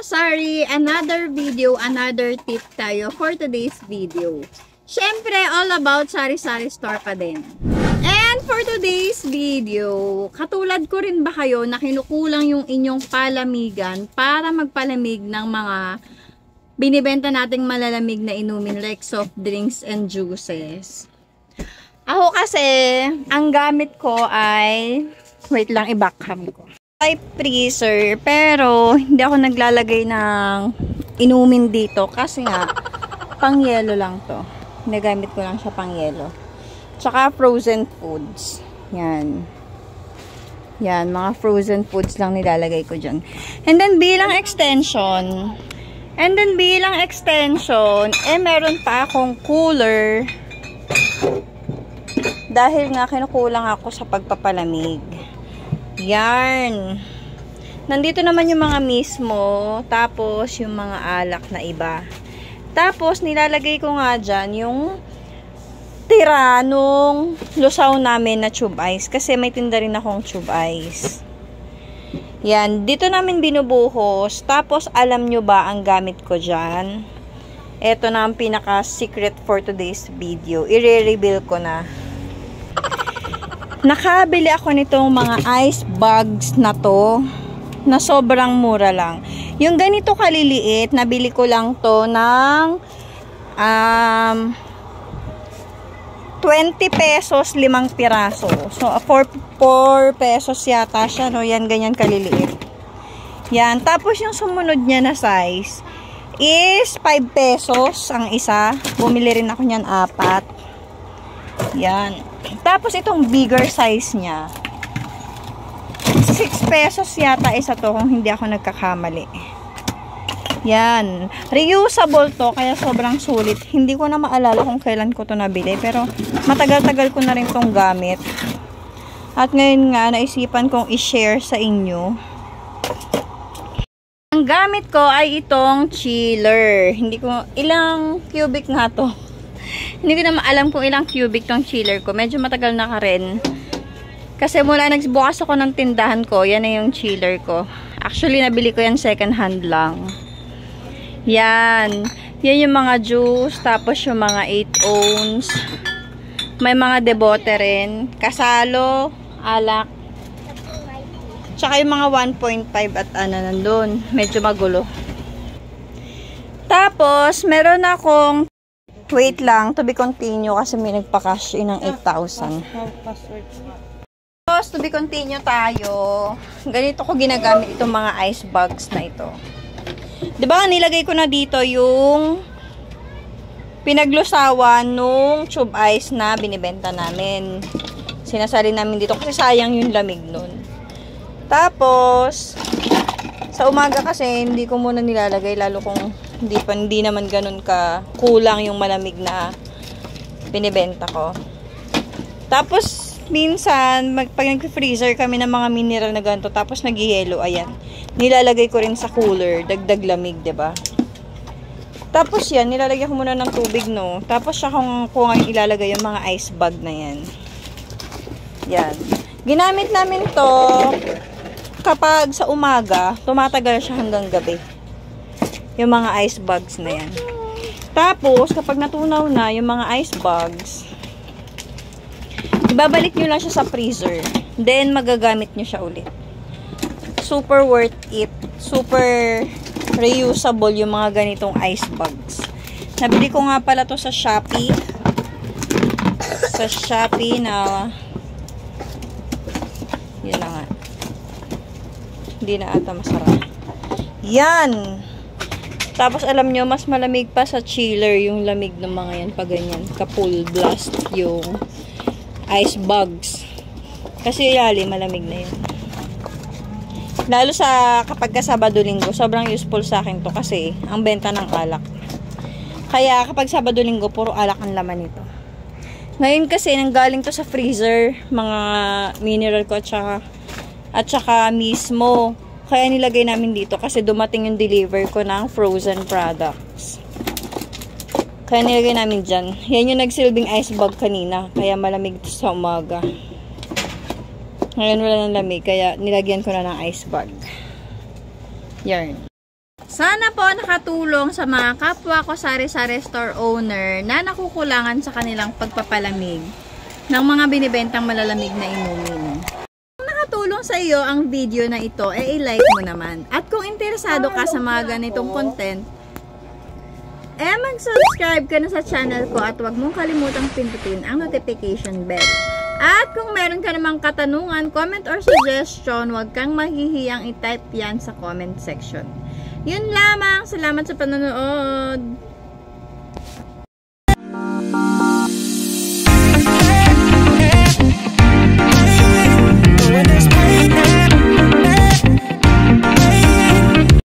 Sorry, another video, another tip tayo for today's video. Syempre, all about sari-sari store pa din. And for today's video, katulad ko rin ba kayo na kinukulang yung inyong palamigan para magpalamig ng mga binibenta nating malalamig na inumin like soft drinks and juices? Ako kasi, ang gamit ko ay, wait lang, i-backham ko. Type freezer, pero hindi ako naglalagay ng inumin dito kasi nga pang yelo lang to. Nagamit ko lang siya pang yelo. Tsaka frozen foods. Yan. Yan, mga frozen foods lang nilalagay ko dyan. And then bilang extension, meron pa akong cooler dahil nga kinukulang ako sa pagpapalamig. Yan. Nandito naman yung mga mismo, tapos yung mga alak na iba. Tapos, nilalagay ko nga dyan yung tira nung lusaw namin na tube ice. Kasi may tinda rin akong tube ice. Yan. Dito namin binubuhos. Tapos, alam nyo ba ang gamit ko dyan? Ito na ang pinaka-secret for today's video. I-reveal ko na. Nakabili ako nitong mga ice bags na to na sobrang mura lang. Yung ganito kaliliit, nabili ko lang to ng 20 pesos 5 piraso. So 4 pesos yata siya, no? Yan, ganyan kaliliit. Yan, tapos yung sumunod niya na size is 5 pesos ang isa. Bumili rin ako niyan 4. Yan. Tapos itong bigger size niya, 6 pesos yata isa to kung hindi ako nagkakamali. Yan. Reusable to, kaya sobrang sulit. Hindi ko na maalala kung kailan ko to nabili, pero matagal-tagal ko na rin tong gamit. At ngayon nga, naisipan kong i-share sa inyo. Ang gamit ko ay itong chiller. Hindi ko, ilang cubic nga to? Hindi ko na maalam kung ilang cubic tong chiller ko. Medyo matagal na ka rin. Kasi mula nagbukas ako ng tindahan ko, yan na yung chiller ko. Actually, nabili ko yan second hand lang. Yan. Yan yung mga juice. Tapos yung mga 8 ounce. May mga debote rin. Kasalo, alak. Tsaka yung mga 1.5 at ano nandun. Medyo magulo. Tapos, meron akong wait lang, to be continue kasi may nagpa-cash in ng 8,000. Tapos, to be continue tayo. Ganito ko ginagamit itong mga ice bags na ito. Diba, nilagay ko na dito yung pinaglusawan nung tube ice na binibenta namin. Sinasali namin dito kasi sayang yung lamig nun. Tapos, sa umaga kasi hindi ko muna nilalagay lalo kung hindi naman ganun ka kulang yung malamig na binibenta ko. Tapos minsan pag nag-freezer kami ng mga mineral na ganito tapos nag-yelo, ayan, nilalagay ko rin sa cooler, dagdag lamig, 'di ba? Tapos yan, nilalagay ko muna ng tubig, no. Tapos siya kung ilalagay yung mga ice bag na yan. Yan. Ginamit namin to kapag sa umaga, tumatagal siya hanggang gabi. Yung mga ice bags na yan. Tapos, kapag natunaw na yung mga ice bags, ibabalik nyo lang siya sa freezer. Then, magagamit nyo siya ulit. Super worth it. Super reusable yung mga ganitong ice bags. Nabili ko nga pala to sa Shopee. Sa Shopee na yun na nga. Hindi na ata masarap. Yan! Tapos alam nyo, mas malamig pa sa chiller yung lamig ng mga yan pag ganyan. Ka-full blast yung ice bags. Kasi ilalim, malamig na yun. Lalo sa kapag Sabado-Linggo, sobrang useful sa akin to kasi ang benta ng alak. Kaya kapag Sabado-Linggo, puro alak ang laman nito. Ngayon kasi, nanggaling to sa freezer, mga mineral ko at saka mismo. Kaya nilagay namin dito kasi dumating yung deliver ko ng frozen products. Kaya nilagay namin dyan. Yan yung nagsilbing ice bag kanina. Kaya malamig ito sa umaga. Ngayon wala ng lamig. Kaya nilagyan ko na ng ice bag. Yarn. Sana po nakatulong sa mga kapwa ko sari-sari store owner na nakukulangan sa kanilang pagpapalamig ng mga binibentang malalamig na inumin. Kung nakatulong sa iyo ang video na ito, i-like mo naman. At kung interesado ka sa mga ganitong content, mag-subscribe ka na sa channel ko at huwag mong kalimutang pindutin ang notification bell. At kung meron ka namang katanungan, comment or suggestion, huwag kang mahihiyang i-type yan sa comment section. Yun lamang. Salamat sa panonood.